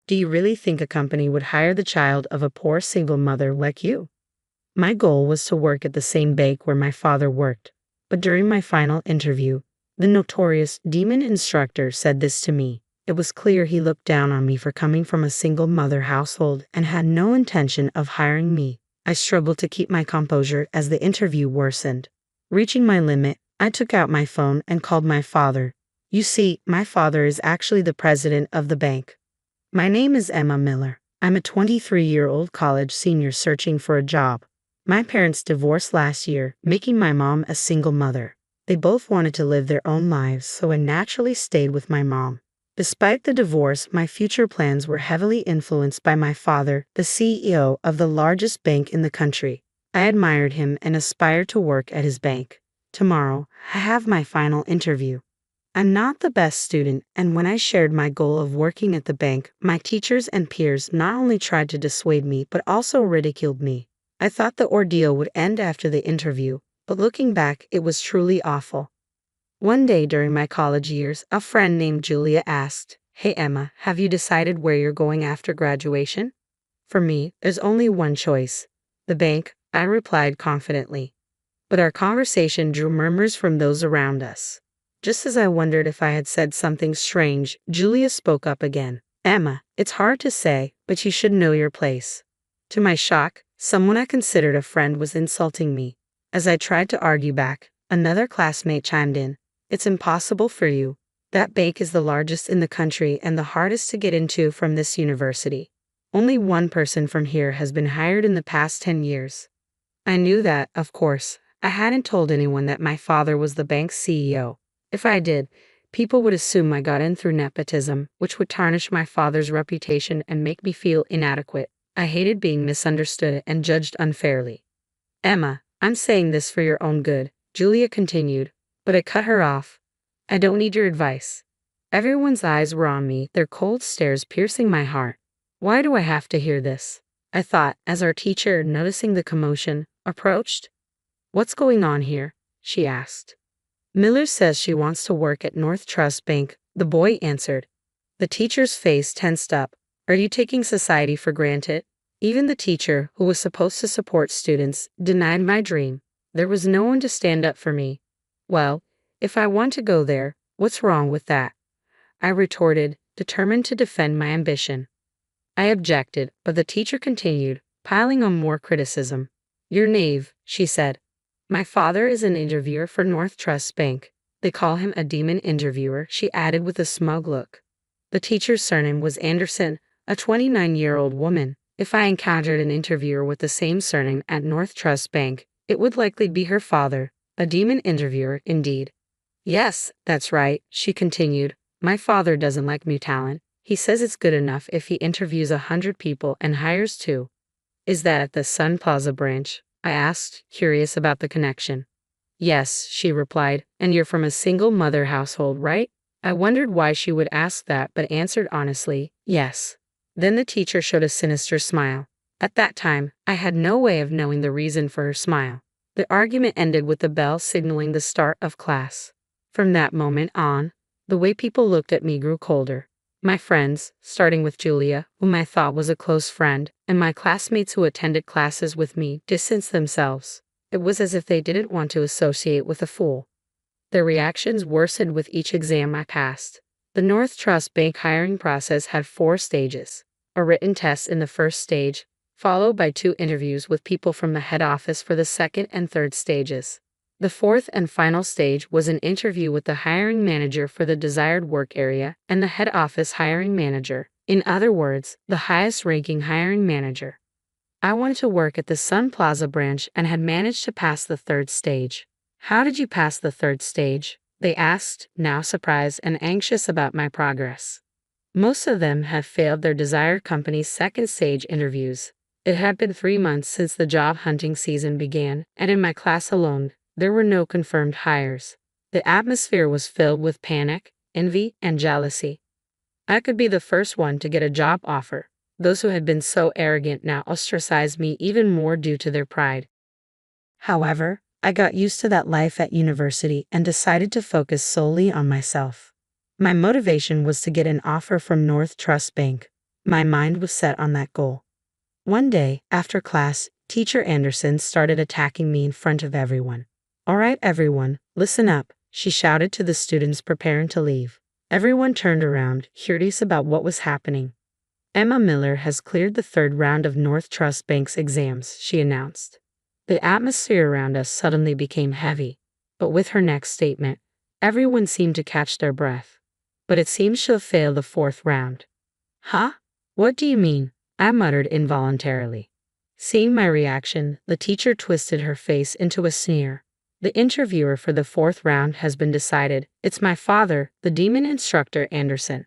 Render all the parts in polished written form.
Do you really think a company would hire the child of a poor single mother like you? My goal was to work at the same bank where my father worked, but during my final interview, the notorious demon instructor said this to me. It was clear he looked down on me for coming from a single mother household and had no intention of hiring me. I struggled to keep my composure as the interview worsened. Reaching my limit, I took out my phone and called my father. You see, my father is actually the president of the bank. My name is Emma Miller. I'm a 23-year-old college senior searching for a job. My parents divorced last year, making my mom a single mother. They both wanted to live their own lives, so I naturally stayed with my mom. Despite the divorce, my future plans were heavily influenced by my father, the CEO of the largest bank in the country. I admired him and aspired to work at his bank. Tomorrow, I have my final interview. I'm not the best student, and when I shared my goal of working at the bank, my teachers and peers not only tried to dissuade me but also ridiculed me. I thought the ordeal would end after the interview, but looking back, it was truly awful. One day during my college years, a friend named Julia asked, "Hey Emma, have you decided where you're going after graduation?" For me, there's only one choice. The bank, I replied confidently. But our conversation drew murmurs from those around us. Just as I wondered if I had said something strange, Julia spoke up again. "Emma, it's hard to say, but you should know your place." To my shock, someone I considered a friend was insulting me. As I tried to argue back, another classmate chimed in. "It's impossible for you. That bank is the largest in the country and the hardest to get into from this university. Only one person from here has been hired in the past 10 years. I knew that, of course. I hadn't told anyone that my father was the bank's CEO. If I did, people would assume I got in through nepotism, which would tarnish my father's reputation and make me feel inadequate. I hated being misunderstood and judged unfairly. "Emma, I'm saying this for your own good," Julia continued, but I cut her off. "I don't need your advice." Everyone's eyes were on me, their cold stares piercing my heart. Why do I have to hear this? I thought, as our teacher, noticing the commotion, approached. "What's going on here?" she asked. "Miller says she wants to work at North Trust Bank," the boy answered. The teacher's face tensed up. "Are you taking society for granted?" Even the teacher, who was supposed to support students, denied my dream. There was no one to stand up for me. "Well, if I want to go there, what's wrong with that?" I retorted, determined to defend my ambition. I objected, but the teacher continued, piling on more criticism. "You're naive," she said. "My father is an interviewer for North Trust Bank. They call him a demon interviewer," she added with a smug look. The teacher's surname was Anderson, a 29-year-old woman. If I encountered an interviewer with the same surname at North Trust Bank, it would likely be her father, a demon interviewer indeed. "Yes, that's right," she continued. "My father doesn't like new talent. He says it's good enough if he interviews 100 people and hires 2. "Is that at the Sun Plaza branch?" I asked, curious about the connection. "Yes," she replied, "and you're from a single mother household, right?" I wondered why she would ask that, but answered honestly, "Yes." Then the teacher showed a sinister smile. At that time, I had no way of knowing the reason for her smile. The argument ended with the bell signaling the start of class. From that moment on, the way people looked at me grew colder. My friends, starting with Julia, whom I thought was a close friend, and my classmates who attended classes with me, distanced themselves. It was as if they didn't want to associate with a fool. Their reactions worsened with each exam I passed. The North Trust Bank hiring process had 4 stages. A written test in the first stage, followed by 2 interviews with people from the head office for the second and third stages. The fourth and final stage was an interview with the hiring manager for the desired work area and the head office hiring manager, in other words, the highest-ranking hiring manager. I wanted to work at the Sun Plaza branch and had managed to pass the 3rd stage. "How did you pass the 3rd stage?" they asked, now surprised and anxious about my progress. Most of them had failed their desired company's 2nd stage interviews. It had been 3 months since the job hunting season began, and in my class alone, there were no confirmed hires. The atmosphere was filled with panic, envy, and jealousy. I could be the first one to get a job offer. Those who had been so arrogant now ostracized me even more due to their pride. However, I got used to that life at university and decided to focus solely on myself. My motivation was to get an offer from North Trust Bank. My mind was set on that goal. One day, after class, Teacher Anderson started attacking me in front of everyone. "All right, everyone, listen up," she shouted to the students preparing to leave. Everyone turned around, curious about what was happening. "Emma Miller has cleared the third round of North Trust Bank's exams," she announced. The atmosphere around us suddenly became heavy, but with her next statement, everyone seemed to catch their breath. "But it seems she'll fail the fourth round." "Huh? What do you mean?" I muttered involuntarily. Seeing my reaction, the teacher twisted her face into a sneer. "The interviewer for the fourth round has been decided. It's my father, the demon instructor Anderson."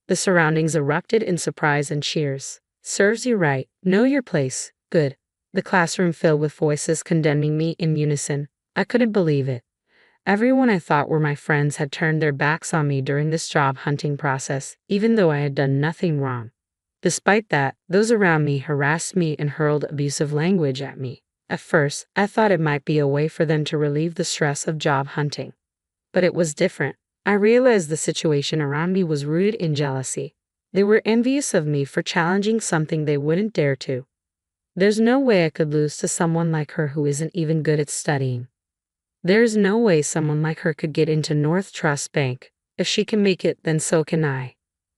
The surroundings erupted in surprise and cheers. "Serves you right. Know your place. Good." The classroom filled with voices condemning me in unison. I couldn't believe it. Everyone I thought were my friends had turned their backs on me during this job hunting process, even though I had done nothing wrong. Despite that, those around me harassed me and hurled abusive language at me. At first, I thought it might be a way for them to relieve the stress of job hunting. But it was different. I realized the situation around me was rooted in jealousy. They were envious of me for challenging something they wouldn't dare to. There's no way I could lose to someone like her who isn't even good at studying. There's no way someone like her could get into North Trust Bank. If she can make it, then so can I.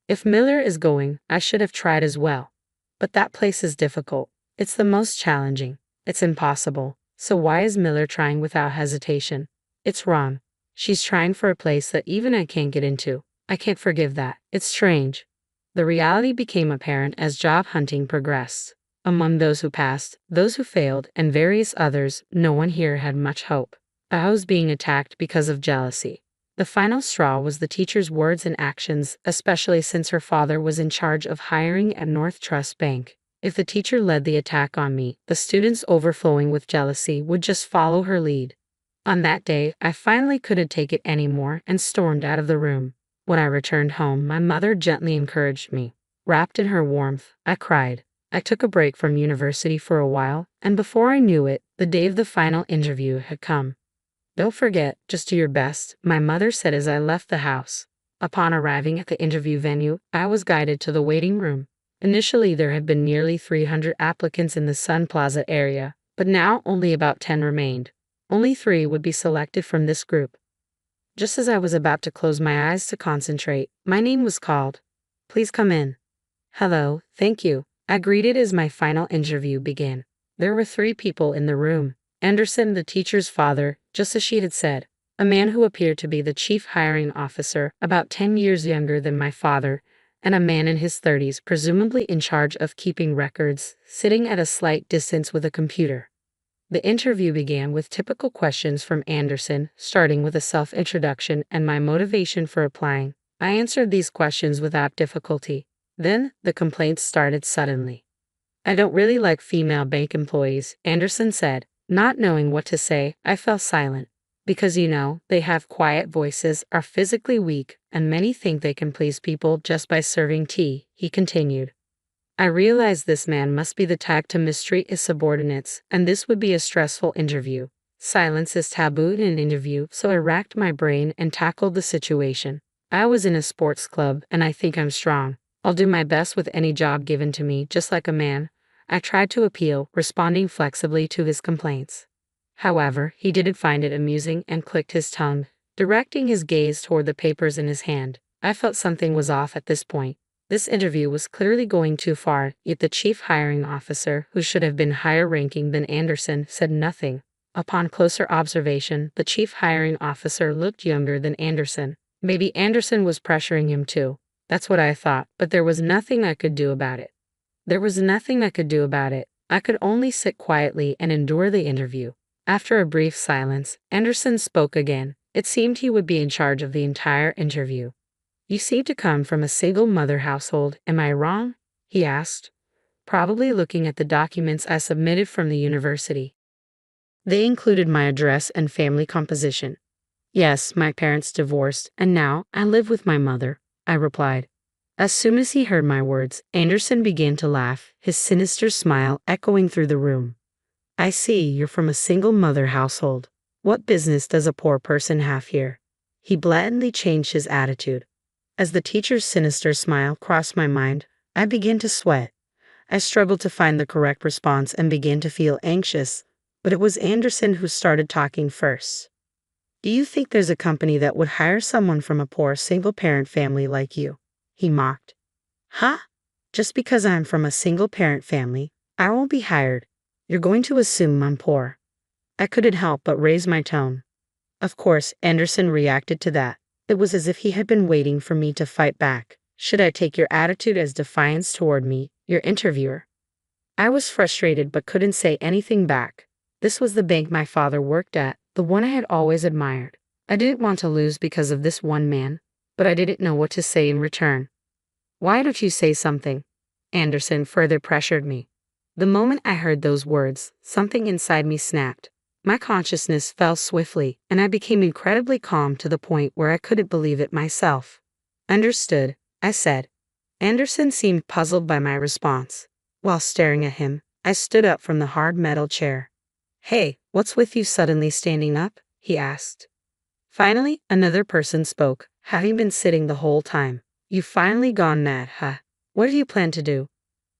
If Miller is going, I should have tried as well. But that place is difficult. It's the most challenging. It's impossible. So why is Miller trying without hesitation? It's wrong. She's trying for a place that even I can't get into. I can't forgive that. It's strange. The reality became apparent as job hunting progressed. Among those who passed, those who failed, and various others, no one here had much hope. I was being attacked because of jealousy. The final straw was the teacher's words and actions, especially since her father was in charge of hiring at North Trust Bank. If the teacher led the attack on me, the students overflowing with jealousy would just follow her lead. On that day, I finally couldn't take it anymore and stormed out of the room. When I returned home, my mother gently encouraged me. Wrapped in her warmth, I cried. I took a break from university for a while, and before I knew it, the day of the final interview had come. "Don't forget, just do your best," my mother said as I left the house. Upon arriving at the interview venue, I was guided to the waiting room. Initially, there had been nearly 300 applicants in the Sun Plaza area, but now only about 10 remained. Only 3 would be selected from this group. Just as I was about to close my eyes to concentrate, my name was called. "Please come in." "Hello, thank you," I greeted as my final interview began. There were 3 people in the room. Anderson, the teacher's father, just as she had said, a man who appeared to be the chief hiring officer, about 10 years younger than my father, and a man in his 30s, presumably in charge of keeping records, sitting at a slight distance with a computer. The interview began with typical questions from Anderson, starting with a self-introduction and my motivation for applying. I answered these questions without difficulty. Then, the complaints started suddenly. "I don't really like female bank employees," Anderson said. Not knowing what to say, I fell silent. "Because they have quiet voices, are physically weak, and many think they can please people just by serving tea," he continued. I realized this man must be the type to mistreat his subordinates, and this would be a stressful interview. Silence is taboo in an interview, so I racked my brain and tackled the situation. "I was in a sports club, and I think I'm strong. I'll do my best with any job given to me, just like a man." I tried to appeal, responding flexibly to his complaints. However, he didn't find it amusing and clicked his tongue, directing his gaze toward the papers in his hand. I felt something was off at this point. This interview was clearly going too far, yet the chief hiring officer, who should have been higher ranking than Anderson, said nothing. Upon closer observation, the chief hiring officer looked younger than Anderson. Maybe Anderson was pressuring him too. That's what I thought, but there was nothing I could do about it. I could only sit quietly and endure the interview. After a brief silence, Anderson spoke again. It seemed he would be in charge of the entire interview. "You seem to come from a single-mother household, am I wrong?" he asked, probably looking at the documents I submitted from the university. They included my address and family composition. "Yes, my parents divorced, and now I live with my mother," I replied. As soon as he heard my words, Anderson began to laugh, his sinister smile echoing through the room. "I see you're from a single-mother household. What business does a poor person have here?" He blatantly changed his attitude. As the teacher's sinister smile crossed my mind, I began to sweat. I struggled to find the correct response and began to feel anxious, but it was Anderson who started talking first. Do you think there's a company that would hire someone from a poor single-parent family like you? He mocked. Huh? Just because I'm from a single-parent family, I won't be hired. You're going to assume I'm poor. I couldn't help but raise my tone. Of course, Anderson reacted to that. It was as if he had been waiting for me to fight back. Should I take your attitude as defiance toward me, your interviewer? I was frustrated but couldn't say anything back. This was the bank my father worked at, the one I had always admired. I didn't want to lose because of this one man, but I didn't know what to say in return. Why don't you say something? Anderson further pressured me. The moment I heard those words, something inside me snapped. My consciousness fell swiftly, and I became incredibly calm to the point where I couldn't believe it myself. Understood, I said. Anderson seemed puzzled by my response. While staring at him, I stood up from the hard metal chair. Hey, what's with you suddenly standing up? He asked. Finally, another person spoke. Have you been sitting the whole time? You've finally gone mad, huh? What do you plan to do?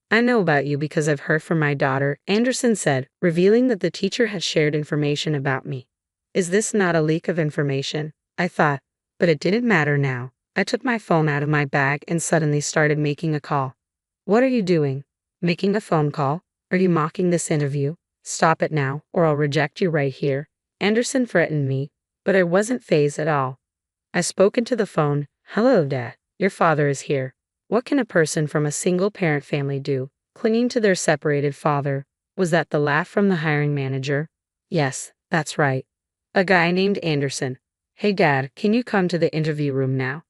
I know about you because I've heard from my daughter, Anderson said, revealing that the teacher had shared information about me. Is this not a leak of information? I thought, but it didn't matter now. I took my phone out of my bag and suddenly started making a call. What are you doing? Making a phone call? Are you mocking this interview? Stop it now, or I'll reject you right here. Anderson threatened me, but I wasn't fazed at all. I spoke into the phone. Hello, Dad. Your father is here. What can a person from a single-parent family do, clinging to their separated father? Was that the laugh from the hiring manager? Yes, that's right. A guy named Anderson. Hey, Dad, can you come to the interview room now?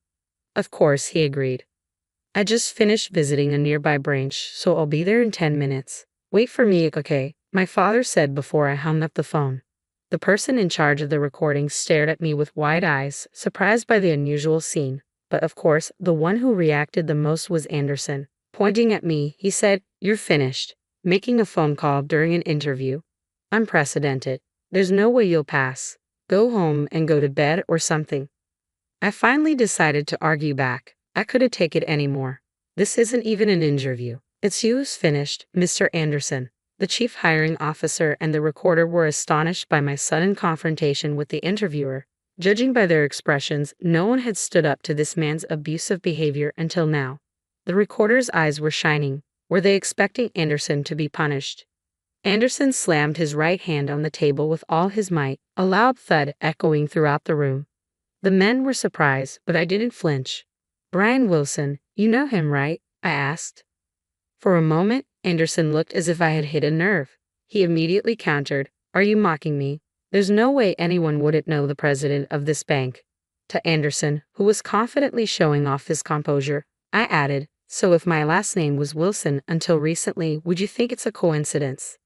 Of course, he agreed. I just finished visiting a nearby branch, so I'll be there in 10 minutes. Wait for me, okay? My father said before I hung up the phone. The person in charge of the recording stared at me with wide eyes, surprised by the unusual scene. But of course, the one who reacted the most was Anderson. Pointing at me, he said, You're finished. Making a phone call during an interview? Unprecedented. There's no way you'll pass. Go home and go to bed or something. I finally decided to argue back. I couldn't take it anymore. This isn't even an interview. It's you who's finished, Mr. Anderson. The chief hiring officer and the recorder were astonished by my sudden confrontation with the interviewer. Judging by their expressions, no one had stood up to this man's abusive behavior until now. The recorder's eyes were shining. Were they expecting Anderson to be punished? Anderson slammed his right hand on the table with all his might, a loud thud echoing throughout the room. The men were surprised, but I didn't flinch. Brian Wilson, you know him, right? I asked. For a moment, Anderson looked as if I had hit a nerve. He immediately countered, Are you mocking me? There's no way anyone wouldn't know the president of this bank. To Anderson, who was confidently showing off his composure, I added, So if my last name was Wilson until recently, would you think it's a coincidence?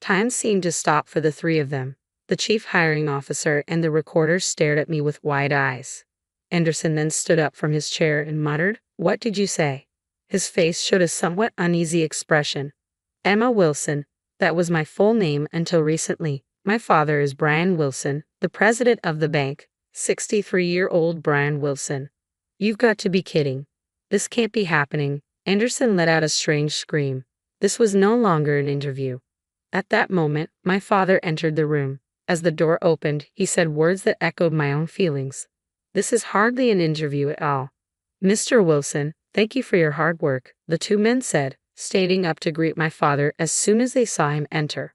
Time seemed to stop for the three of them. The chief hiring officer and the recorder stared at me with wide eyes. Anderson then stood up from his chair and muttered, What did you say? His face showed a somewhat uneasy expression. Emma Wilson. That was my full name until recently. My father is Brian Wilson, the president of the bank, 63-year-old Brian Wilson. You've got to be kidding. This can't be happening. Anderson let out a strange scream. This was no longer an interview. At that moment, my father entered the room. As the door opened, he said words that echoed my own feelings. This is hardly an interview at all. Mr. Wilson, thank you for your hard work, the two men said, standing up to greet my father as soon as they saw him enter.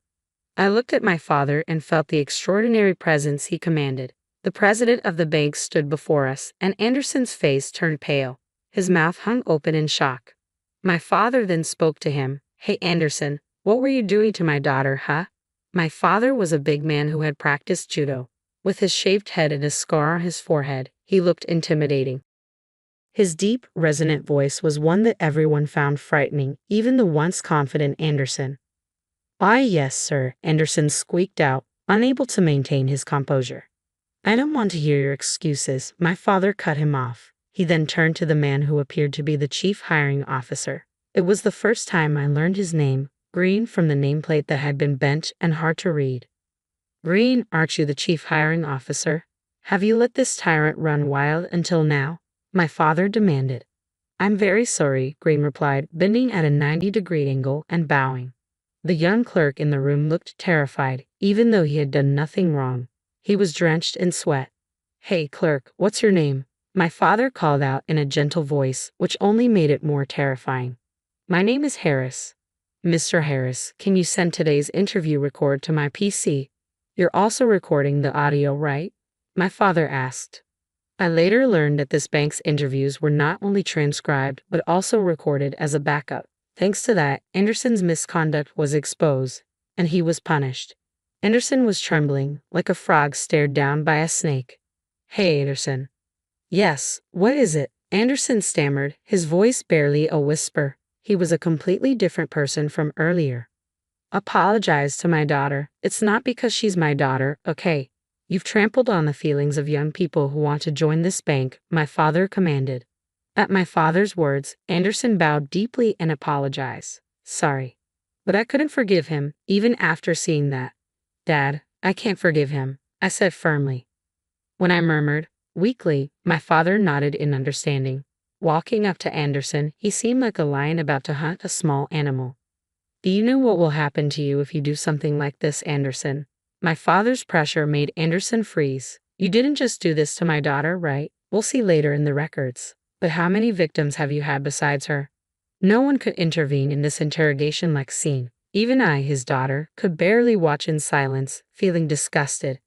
I looked at my father and felt the extraordinary presence he commanded. The president of the bank stood before us, and Anderson's face turned pale. His mouth hung open in shock. My father then spoke to him. Hey, Anderson, what were you doing to my daughter, huh? My father was a big man who had practiced judo. With his shaved head and a scar on his forehead, he looked intimidating. His deep, resonant voice was one that everyone found frightening, even the once confident Anderson. "Why, yes, sir," Anderson squeaked out, unable to maintain his composure. "I don't want to hear your excuses." My father cut him off. He then turned to the man who appeared to be the chief hiring officer. It was the first time I learned his name, Green, from the nameplate that had been bent and hard to read. "Green, aren't you the chief hiring officer? Have you let this tyrant run wild until now?" my father demanded. I'm very sorry, Green replied, bending at a 90-degree angle and bowing. The young clerk in the room looked terrified, even though he had done nothing wrong. He was drenched in sweat. Hey, clerk, what's your name? My father called out in a gentle voice, which only made it more terrifying. My name is Harris. Mr. Harris, can you send today's interview record to my PC? You're also recording the audio, right? My father asked. I later learned that this bank's interviews were not only transcribed but also recorded as a backup. Thanks to that, Anderson's misconduct was exposed, and he was punished. Anderson was trembling, like a frog stared down by a snake. Hey, Anderson. Yes, what is it? Anderson stammered, his voice barely a whisper. He was a completely different person from earlier. Apologize to my daughter. It's not because she's my daughter, okay? You've trampled on the feelings of young people who want to join this bank, my father commanded. At my father's words, Anderson bowed deeply and apologized. Sorry. But I couldn't forgive him, even after seeing that. Dad, I can't forgive him, I said firmly. When I murmured, weakly, my father nodded in understanding. Walking up to Anderson, he seemed like a lion about to hunt a small animal. Do you know what will happen to you if you do something like this, Anderson? My father's pressure made Anderson freeze. You didn't just do this to my daughter, right? We'll see later in the records. But how many victims have you had besides her? No one could intervene in this interrogation-like scene. Even I, his daughter, could barely watch in silence, feeling disgusted.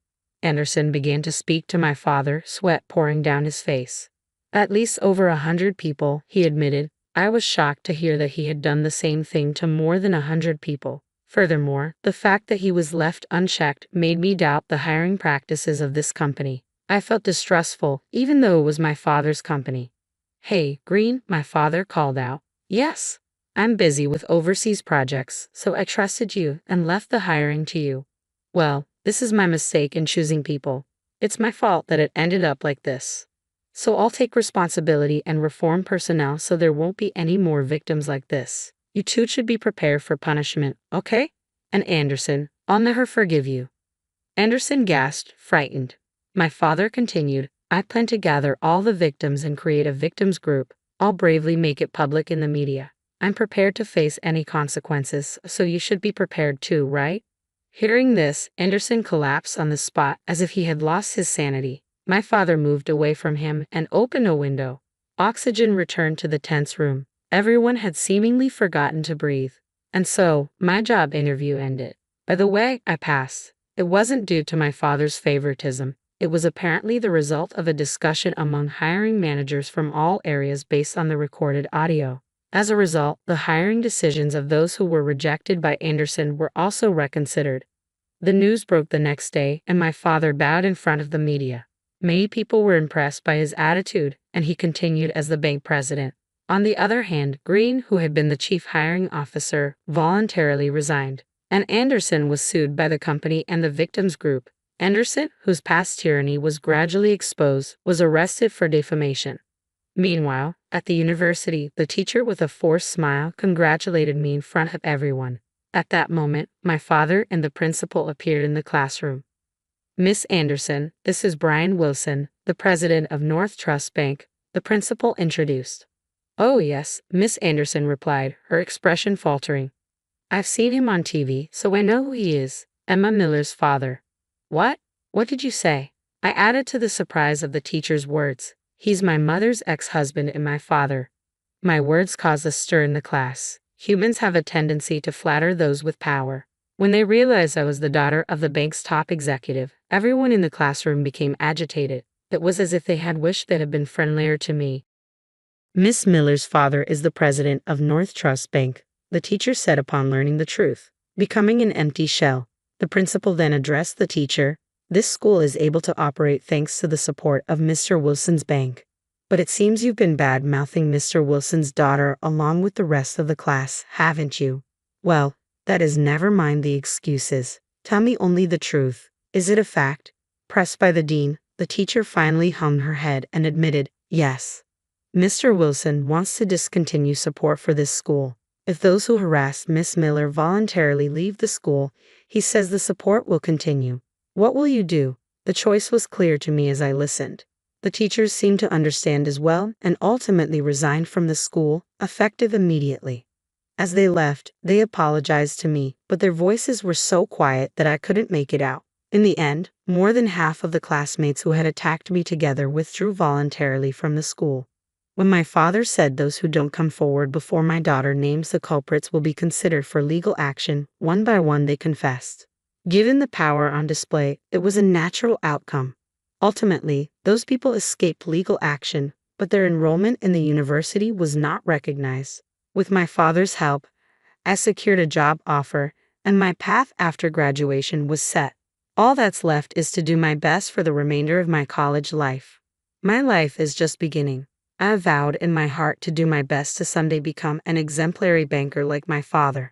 Anderson began to speak to my father, sweat pouring down his face. At least over 100 people, he admitted. I was shocked to hear that he had done the same thing to more than 100 people. Furthermore, the fact that he was left unchecked made me doubt the hiring practices of this company. I felt distrustful, even though it was my father's company. Hey, Green, my father called out. Yes. I'm busy with overseas projects, so I trusted you and left the hiring to you. Well, this is my mistake in choosing people. It's my fault that it ended up like this. So I'll take responsibility and reform personnel so there won't be any more victims like this. You two should be prepared for punishment, okay? And Anderson, I'll never forgive you. Anderson gasped, frightened. My father continued, I plan to gather all the victims and create a victims group. I'll bravely make it public in the media. I'm prepared to face any consequences, so you should be prepared too, right? Hearing this, Anderson collapsed on the spot as if he had lost his sanity. My father moved away from him and opened a window. Oxygen returned to the tense room. Everyone had seemingly forgotten to breathe. And so, my job interview ended. By the way, I passed. It wasn't due to my father's favoritism. It was apparently the result of a discussion among hiring managers from all areas based on the recorded audio. As a result, the hiring decisions of those who were rejected by Anderson were also reconsidered. The news broke the next day, and my father bowed in front of the media. Many people were impressed by his attitude, and he continued as the bank president. On the other hand, Green, who had been the chief hiring officer, voluntarily resigned, and Anderson was sued by the company and the victims group. Anderson, whose past tyranny was gradually exposed, was arrested for defamation. Meanwhile, at the university, the teacher with a forced smile congratulated me in front of everyone. At that moment, my father and the principal appeared in the classroom. Miss Anderson, this is Brian Wilson, the president of North Trust Bank, the principal introduced. Oh yes, Miss Anderson replied, her expression faltering. I've seen him on TV, so I know who he is, Emma Miller's father. What? What did you say? I added to the surprise of the teacher's words. He's my mother's ex-husband and my father. My words caused a stir in the class. Humans have a tendency to flatter those with power. When they realized I was the daughter of the bank's top executive, everyone in the classroom became agitated. It was as if they had wished they had been friendlier to me. Miss Miller's father is the president of North Trust Bank, the teacher said upon learning the truth, becoming an empty shell. The principal then addressed the teacher. This school is able to operate thanks to the support of Mr. Wilson's bank. But it seems you've been bad-mouthing Mr. Wilson's daughter along with the rest of the class, haven't you? Well, that is never mind the excuses. Tell me only the truth. Is it a fact? Pressed by the dean, the teacher finally hung her head and admitted, yes. Mr. Wilson wants to discontinue support for this school. If those who harassed Miss Miller voluntarily leave the school, he says the support will continue. What will you do? The choice was clear to me as I listened. The teachers seemed to understand as well and ultimately resigned from the school, effective immediately. As they left, they apologized to me, but their voices were so quiet that I couldn't make it out. In the end, more than half of the classmates who had attacked me together withdrew voluntarily from the school. When my father said those who don't come forward before my daughter names the culprits will be considered for legal action, one by one they confessed. Given the power on display, it was a natural outcome. Ultimately, those people escaped legal action, but their enrollment in the university was not recognized. With my father's help, I secured a job offer, and my path after graduation was set. All that's left is to do my best for the remainder of my college life. My life is just beginning. I vowed in my heart to do my best to someday become an exemplary banker like my father.